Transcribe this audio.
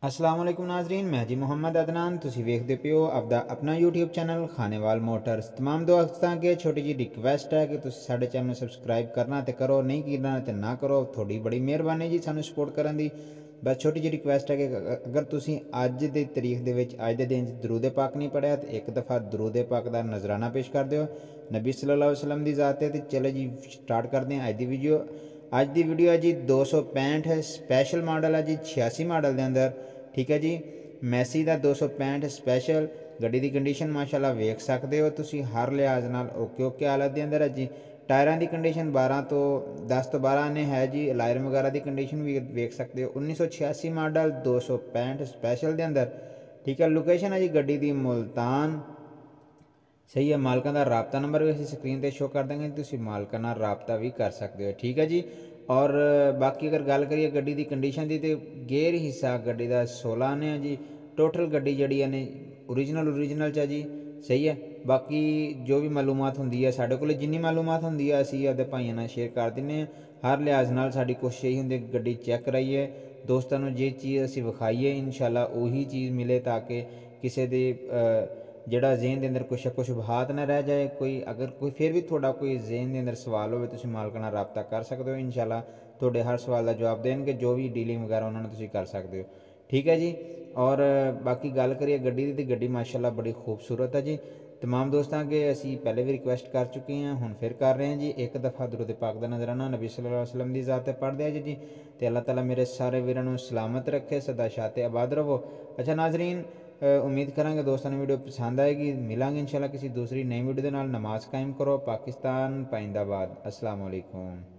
अस्सलाम वालेकुम नाजरीन, मैं जी मुहम्मद अदनान। तुसी वेखदे पे हो आपदा अपना यूट्यूब चैनल खानेवाल मोटर्स। तमाम दोस्तां अगे छोटी जी रिक्वेस्ट है कि तुसी साडे चैनल सबसक्राइब करना तो करो, नहीं करना तो ना करो। थोड़ी बड़ी मेहरबानी जी सानू सपोर्ट करन दी। बस छोटी जी रिक्वेस्ट है कि अगर तुसी अज दी तरीक दे विच अज दे दिन दरूद पाक नहीं पढ़िया तो एक दफ़ा दरूद पाक दा नजराना पेश कर दिओ। नबी सल्लल्लाहु अलैहि वसल्लम दी ज़ात है। तो चलो जी स्टार्ट करते हैं अज दी वीडियो। अज दी वीडियो है जी 265 स्पैशल मॉडल है जी 86 मॉडल के अंदर। ठीक है जी, मैसी का 265 स्पैशल गड्डी की कंडीशन माशाल्लाह वेख सकते हो तुसी हर लिहाज नाल ओके ओके हालत के अंदर है जी। टायरों की कंडीशन 10 तो 12 ने है जी। लायर वगैरह की कंडीशन भी वेख सकते हो। 1986 मॉडल 265 स्पैशल के अंदर। ठीक है, लोकेशन है जी गड्डी की मुल्तान। सही है, मालकां का राबता नंबर भी असीं स्क्रीन पर शो कर देंगे, तुसीं मालकां नाल राबता भी कर सकते हो। ठीक है जी। और बाकी अगर गल करिए गड्डी की कंडीशन की तो गेयर हिस्सा गड्डी का 16 ने है जी। टोटल गड्डी जी ने ओरिजिनल च जी। सही है, बाकी जो भी मालूमात होंदी है साढ़े कोल जिन्नी मालूमात होंदी है असीं अपने भाइयों नाल शेयर कर दिंदे हां। हर लिहाज नाल साडी कोशिश यही होंदी है गड्डी चैक कराइए, दोस्तां नूं जे चीज़ असीं विखाईए इंशाअल्लाह उही चीज़ मिले, ताकि किसी दे जिहड़ा ज़हन के अंदर कुछ शुबहात ना रह जाए। कोई अगर कोई फिर भी थोड़ा कोई ज़हन के अंदर सवाल हो तुसीं मालकां नाल राबता कर सकते हो। इंशाअल्लाह तुहाडे हर सवाल का जवाब देणगे, जो भी डीलिंग वगैरह उन्होंने तुसीं कर सकते हो। ठीक है जी। और बाकी गल करिए गड्डी की तो गड्डी माशाअल्लाह बड़ी खूबसूरत है जी। तमाम दोस्तों अगे असीं पहले भी रिक्वेस्ट कर चुके हैं, हुण फिर कर रहे हैं जी। एक दफ़ा दुरूद पाक का नजराना नबी सल्लल्लाहु अलैहि वसल्लम की ज़ात पढ़ दिया जी। तो अल्लाह ताला मेरे सारे वीरों को सलामत रखे, सदा शाते आबाद रहो। अच्छा नाजरीन, उम्मीद करांगे दोस्तों वीडियो पसंद आएगी। मिलांगे इंशाल्लाह किसी दूसरी नई वीडियो के नाल। नमाज कायम करो। पाकिस्तान पाइंदाबाद। अस्सलाम वालेकुम।